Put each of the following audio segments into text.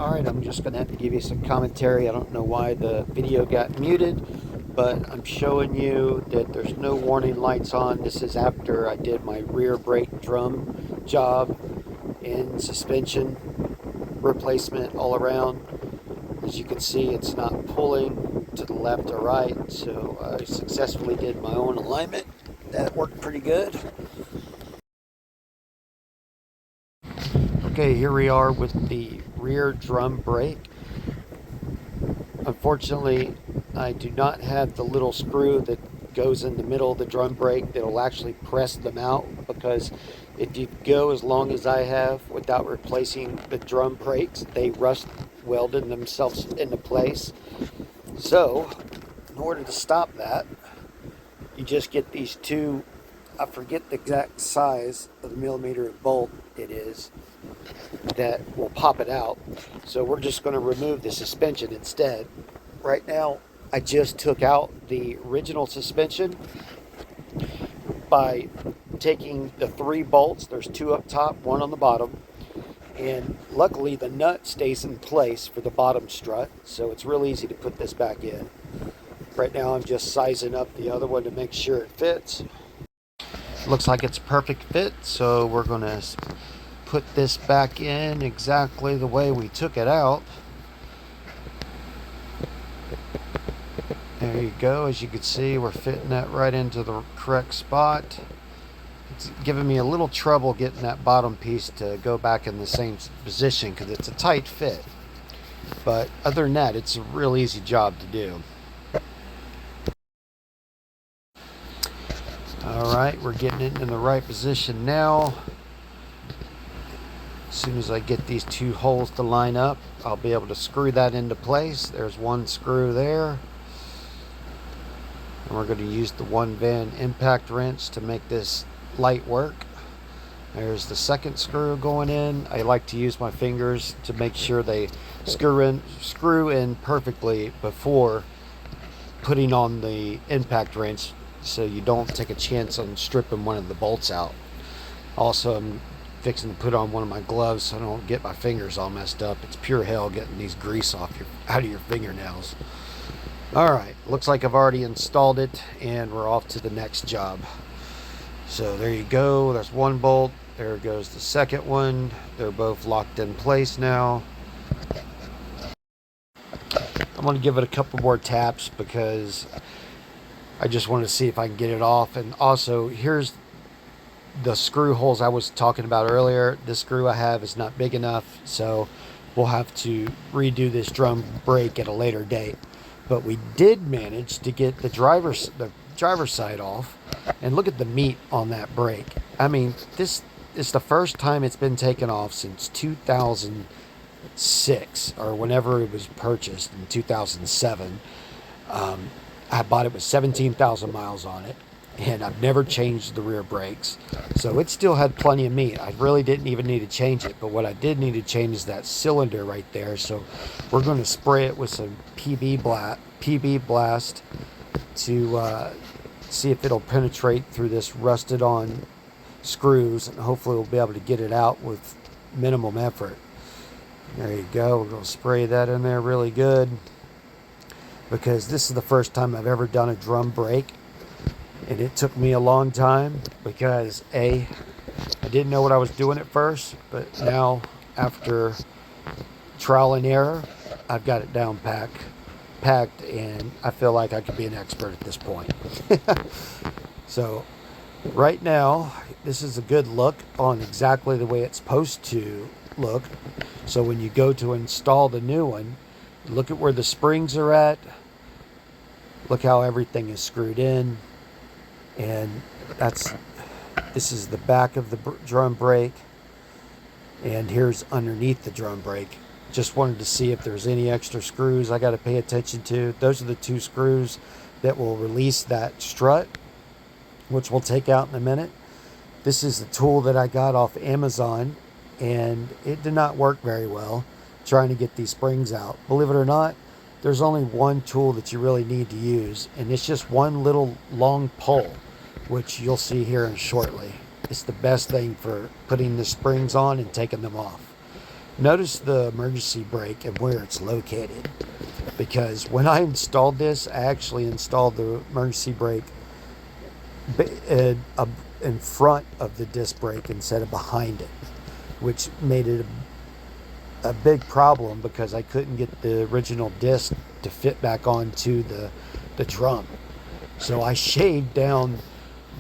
Alright, I'm just going to have to give you some commentary. I don't know why the video got muted, but I'm showing you that there's no warning lights on. This is after I did my rear brake drum job and suspension replacement all around. As you can see, it's not pulling to the left or right, so I successfully did my own alignment. That worked pretty good. Okay, here we are with the rear drum brake. Unfortunately, I do not have the little screw that goes in the middle of the drum brake that will actually press them out, because if you go as long as I have without replacing the drum brakes, they rust welding themselves into place. So, in order to stop that, you just get these two, I forget the exact size of the millimeter bolt it is, that will pop it out. So we're just going to remove the suspension instead. Right now, I just took out the original suspension by taking the 3 bolts. There's 2 up top, 1 on the bottom, and luckily the nut stays in place for the bottom strut, so it's real easy to put this back in. Right now I'm just sizing up the other one to make sure it fits. Looks like it's a perfect fit, so we're going to put this back in exactly the way we took it out. There you go. As you can see, we're fitting that right into the correct spot. It's giving me a little trouble getting that bottom piece to go back in the same position because it's a tight fit. But other than that, it's a real easy job to do. Alright, we're getting it in the right position now. As soon as I get these 2 holes to line up, I'll be able to screw that into place. There's 1 screw there. And we're going to use the 1-van impact wrench to make this light work. There's the 2nd screw going in. I like to use my fingers to make sure they screw in perfectly before putting on the impact wrench, so you don't take a chance on stripping one of the bolts out. Also, I'm fixing to put on one of my gloves so I don't get my fingers all messed up. It's pure hell getting these grease out of your fingernails. Alright, looks like I've already installed it, and we're off to the next job. So there you go, there's 1 bolt, there goes the 2nd one. They're both locked in place now. I'm going to give it a couple more taps because I just want to see if I can get it off. And also, here's the screw holes I was talking about earlier. This screw I have is not big enough, so we'll have to redo this drum brake at a later date. But we did manage to get the driver's side off, and look at the meat on that brake. I mean, this is the first time it's been taken off since 2006, or whenever it was purchased in 2007. I bought it with 17,000 miles on it, and I've never changed the rear brakes, so it still had plenty of meat. I really didn't even need to change it, but what I did need to change is that cylinder right there. So we're going to spray it with some PB Blast to see if it'll penetrate through this rusted on screws, and hopefully we'll be able to get it out with minimum effort. There you go. We're going to spray that in there really good, because this is the first time I've ever done a drum brake, and it took me a long time because I didn't know what I was doing at first, but now after trial and error, I've got it down packed, and I feel like I could be an expert at this point. So right now, this is a good look on exactly the way it's supposed to look. So when you go to install the new one, look at where the springs are at. Look how everything is screwed in. And this is the back of the drum brake, and here's underneath the drum brake. Just wanted to see if there's any extra screws I got to pay attention to. Those are the 2 screws that will release that strut, which we'll take out in a minute. This is the tool that I got off Amazon, and it did not work very well trying to get these springs out. Believe it or not, there's only 1 tool that you really need to use, and it's just 1 little long pole, which you'll see here shortly. It's the best thing for putting the springs on and taking them off. Notice the emergency brake and where it's located, because when I installed this, I actually installed the emergency brake in front of the disc brake instead of behind it, which made it a big problem because I couldn't get the original disc to fit back onto the drum. So I shaved down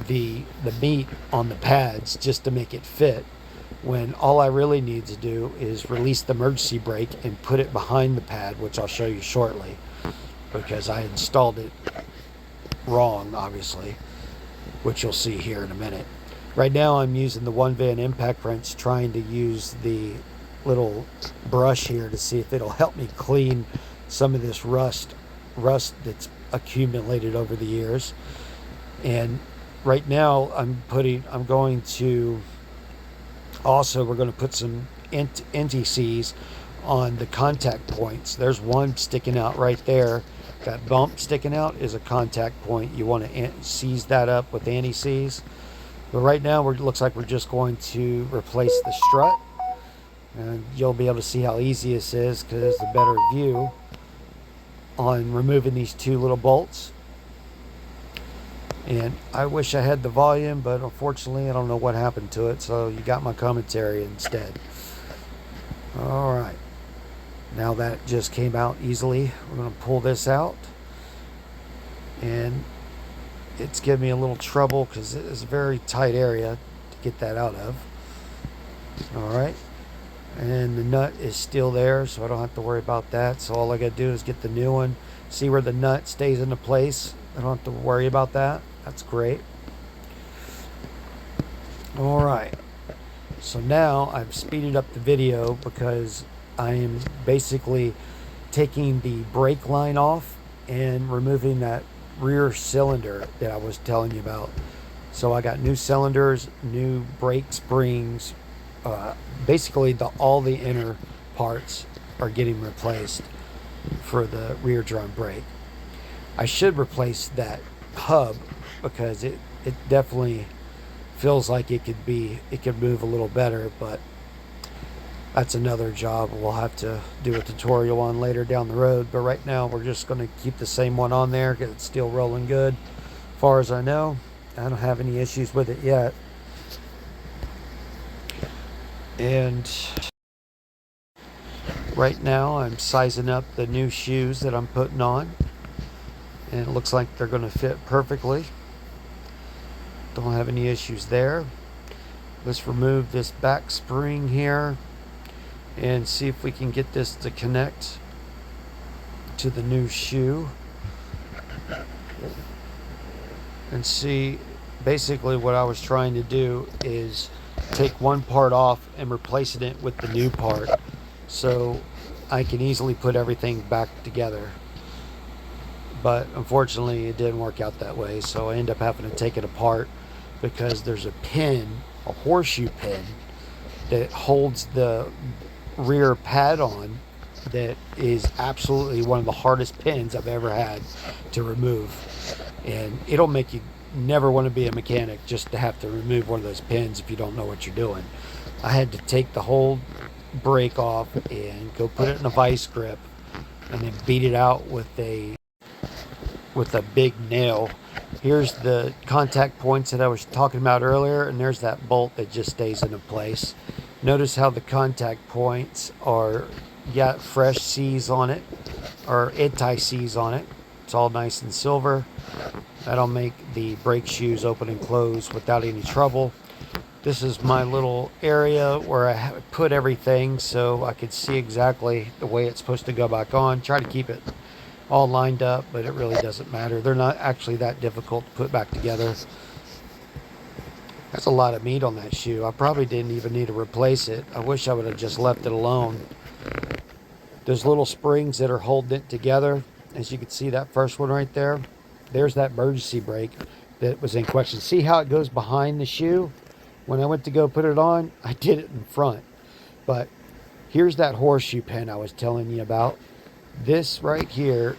the meat on the pads just to make it fit, when all I really need to do is release the emergency brake and put it behind the pad, which I'll show you shortly, because I installed it wrong, obviously, which you'll see here in a minute. Right now I'm using the one van impact wrench, trying to use the little brush here to see if it'll help me clean some of this rust that's accumulated over the years. And right now we're going to put some NTCs on the contact points. There's one sticking out right there. That bump sticking out is a contact point. You want to seize that up with anti-seize. But right now it looks like we're just going to replace the strut, and you'll be able to see how easy this is because it's a better view on removing these two little bolts. And I wish I had the volume, but unfortunately I don't know what happened to it, so you got my commentary instead. Alright, now that just came out easily, we're going to pull this out, and it's giving me a little trouble because it's a very tight area to get that out of. Alright, and the nut is still there, so I don't have to worry about that. So all I got to do is get the new one, see where the nut stays into place. I don't have to worry about that. That's great. Alright, so now I've speeded up the video because I am basically taking the brake line off and removing that rear cylinder that I was telling you about. So I got new cylinders, new brake springs, basically all the inner parts are getting replaced for the rear drum brake. I should replace that hub because it definitely feels like it could move a little better, but that's another job we'll have to do a tutorial on later down the road. But right now we're just going to keep the same one on there because it's still rolling good. As far as I know, I don't have any issues with it yet. And right now I'm sizing up the new shoes that I'm putting on, and it looks like they're going to fit perfectly. Don't have any issues there. Let's remove this back spring here and see if we can get this to connect to the new shoe, and see, basically what I was trying to do is take one part off and replacing it with the new part so I can easily put everything back together. But unfortunately it didn't work out that way, so I end up having to take it apart because there's a pin, a horseshoe pin, that holds the rear pad on that is absolutely one of the hardest pins I've ever had to remove. And it'll make you never want to be a mechanic just to have to remove one of those pins if you don't know what you're doing. I had to take the whole brake off and go put it in a vice grip and then beat it out with a big nail. Here's the contact points that I was talking about earlier, and there's that bolt that just stays into place. Notice how the contact points got fresh C's on it, or anti-C's on it. It's all nice and silver. That'll make the brake shoes open and close without any trouble. This is my little area where I put everything so I could see exactly the way it's supposed to go back on. Try to keep it all lined up, but it really doesn't matter. They're not actually that difficult to put back together. That's a lot of meat on that shoe. I probably didn't even need to replace it. I wish I would have just left it alone. Those little springs that are holding it together, as you can see, that first one right there, there's that emergency brake that was in question. See how it goes behind the shoe? When I went to go put it on, I did it in front. But here's that horseshoe pin I was telling you about. This right here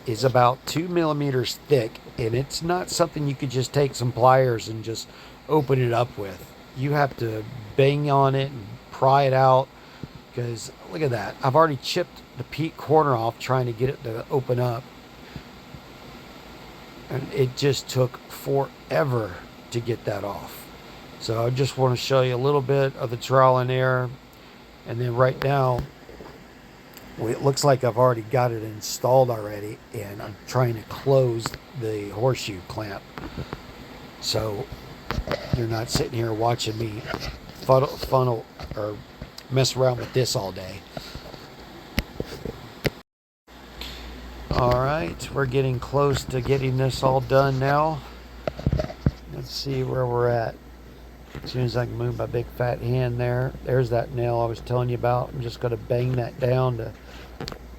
is about 2 millimeters thick, and it's not something you could just take some pliers and just open it up with. You have to bang on it and pry it out because look at that. I've already chipped the peak corner off trying to get it to open up. And it just took forever to get that off. So I just want to show you a little bit of the trial and error. And then right now, it looks like I've already got it installed already, and I'm trying to close the horseshoe clamp. So you're not sitting here watching me funnel or mess around with this all day. All right, we're getting close to getting this all done now. Let's see where we're at. As soon as I can move my big fat hand there. There's that nail I was telling you about. I'm just going to bang that down to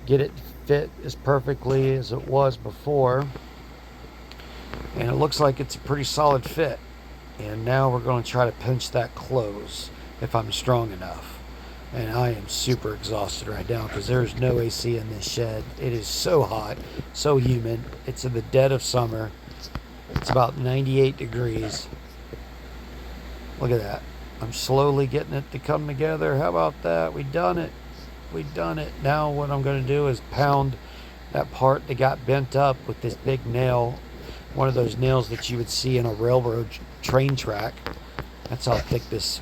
get it fit as perfectly as it was before. And it looks like it's a pretty solid fit. And now we're going to try to pinch that close if I'm strong enough. And I am super exhausted right now because there's no AC in this shed. It is so hot, so humid. It's in the dead of summer. It's about 98 degrees. Look at that. I'm slowly getting it to come together. How about that? We done it. We done it. Now what I'm going to do is pound that part that got bent up with this big nail. One of those nails that you would see in a railroad train track. That's how thick this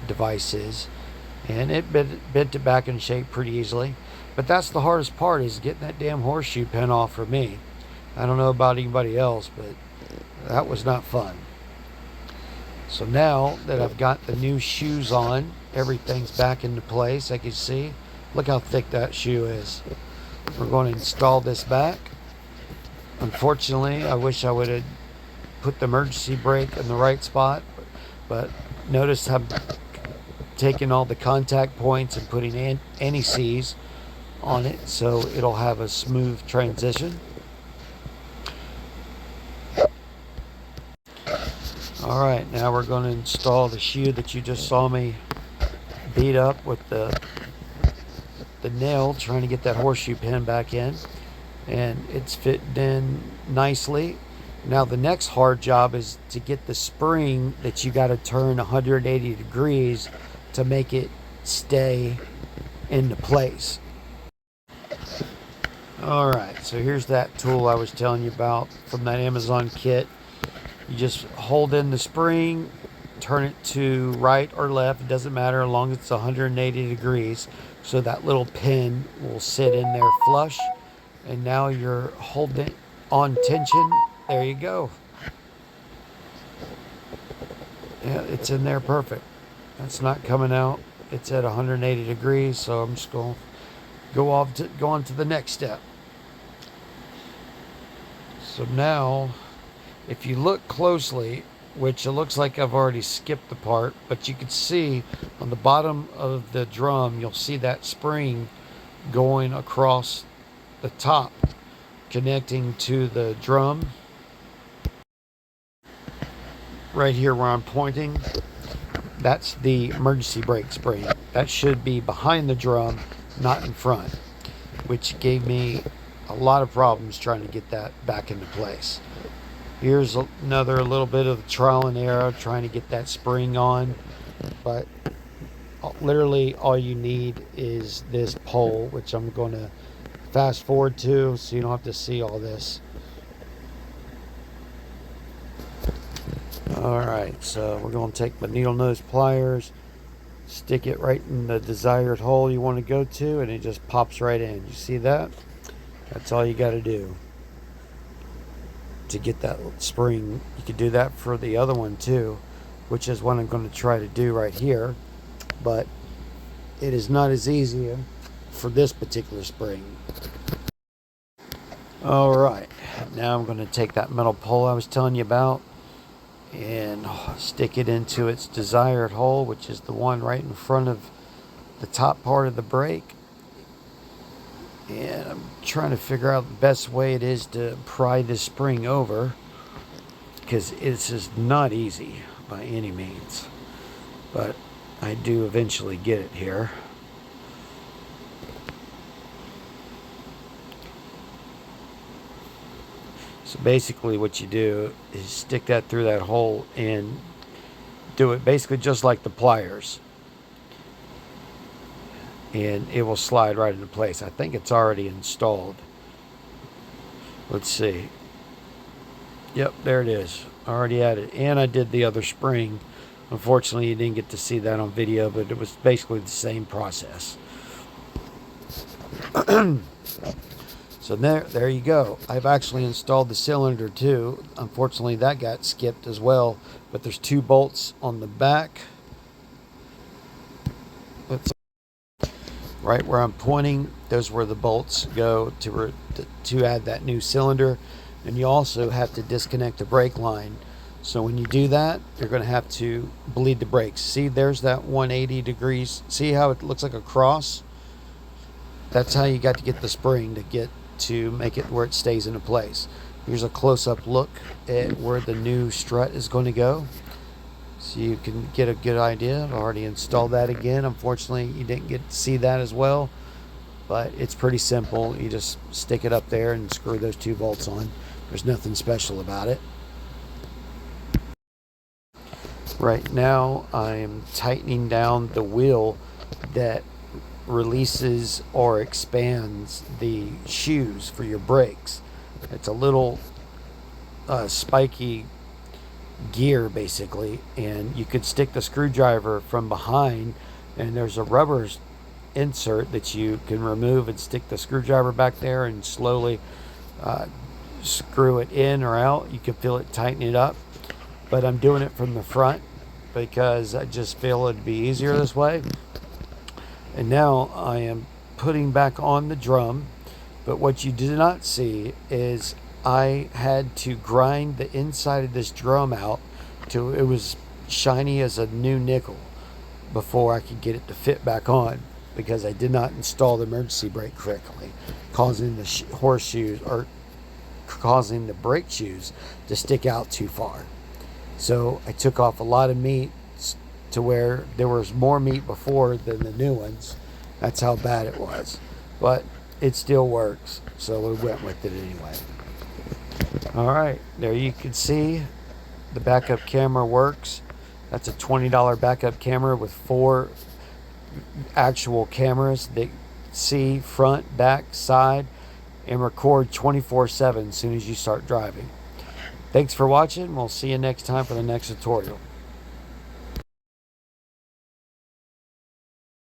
device is. And it bent it back in shape pretty easily. But that's the hardest part, is getting that damn horseshoe pin off for me. I don't know about anybody else, but that was not fun. So now that I've got the new shoes on, everything's back into place. I can see. Look how thick that shoe is. We're going to install this back. Unfortunately, I wish I would have put the emergency brake in the right spot. But notice I'm taking all the contact points and putting anti-seize on it so it'll have a smooth transition. Alright, now we're going to install the shoe that you just saw me beat up with the nail, trying to get that horseshoe pin back in. And it's fitting in nicely. Now the next hard job is to get the spring that you got to turn 180 degrees to make it stay into place. Alright, so here's that tool I was telling you about from that Amazon kit. You just hold in the spring, turn it to right or left, it doesn't matter, as long as it's 180 degrees, so that little pin will sit in there flush. And now you're holding it on tension. There you go. Yeah, it's in there perfect. That's not coming out. It's at 180 degrees, so I'm just going to go on to the next step. So now, if you look closely, which it looks like I've already skipped the part, but you can see on the bottom of the drum, you'll see that spring going across the top, connecting to the drum. Right here where I'm pointing, that's the emergency brake spring. That should be behind the drum, not in front, which gave me a lot of problems trying to get that back into place. Here's another little bit of trial and error trying to get that spring on, but literally all you need is this pole, which I'm going to fast forward to so you don't have to see all this. Alright, so we're going to take my needle nose pliers, stick it right in the desired hole you want to go to, and it just pops right in. You see that? That's all you got to do to get that spring. You could do that for the other one too, which is what I'm going to try to do right here, but it is not as easy for this particular spring. Alright, now I'm going to take that metal pole I was telling you about and stick it into its desired hole, which is the one right in front of the top part of the brake. And I'm trying to figure out the best way it is to pry this spring over, because it's just not easy by any means, but I do eventually get it here. So basically what you do is stick that through that hole and do it basically just like the pliers. and it will slide right into place. I think it's already installed. Let's see. Yep, there it is. Already added. And I did the other spring. Unfortunately, you didn't get to see that on video, but it was basically the same process. So there you go. I've actually installed the cylinder too. Unfortunately, that got skipped as well. But there's 2 bolts on the back. Right where I'm pointing, those where the bolts go to add that new cylinder. And you also have to disconnect the brake line. So when you do that, you're going to have to bleed the brakes. See, there's that 180 degrees. See how it looks like a cross? That's how you got to get the spring to make it where it stays into place. Here's a close-up look at where the new strut is going to go, so you can get a good idea. I've already installed that again. Unfortunately, you didn't get to see that as well, but it's pretty simple. You just stick it up there and screw those 2 bolts on. There's nothing special about it. Right now, I'm tightening down the wheel that releases or expands the shoes for your brakes. It's a little spiky gear basically, and you could stick the screwdriver from behind, and there's a rubber insert that you can remove and stick the screwdriver back there and slowly screw it in or out. You can feel it tighten it up, but I'm doing it from the front because I just feel it'd be easier this way. And now I am putting back on the drum, but what you did not see is I had to grind the inside of this drum out till it was shiny as a new nickel before I could get it to fit back on, because I did not install the emergency brake correctly, causing the horseshoes or causing the brake shoes to stick out too far. So I took off a lot of meat to where there was more meat before than the new ones. That's how bad it was. But it still works, so we went with it anyway. Alright, there you can see the backup camera works. That's a $20 backup camera with 4 actual cameras that see front, back, side, and record 24/7 as soon as you start driving. Thanks for watching. We'll see you next time for the next tutorial.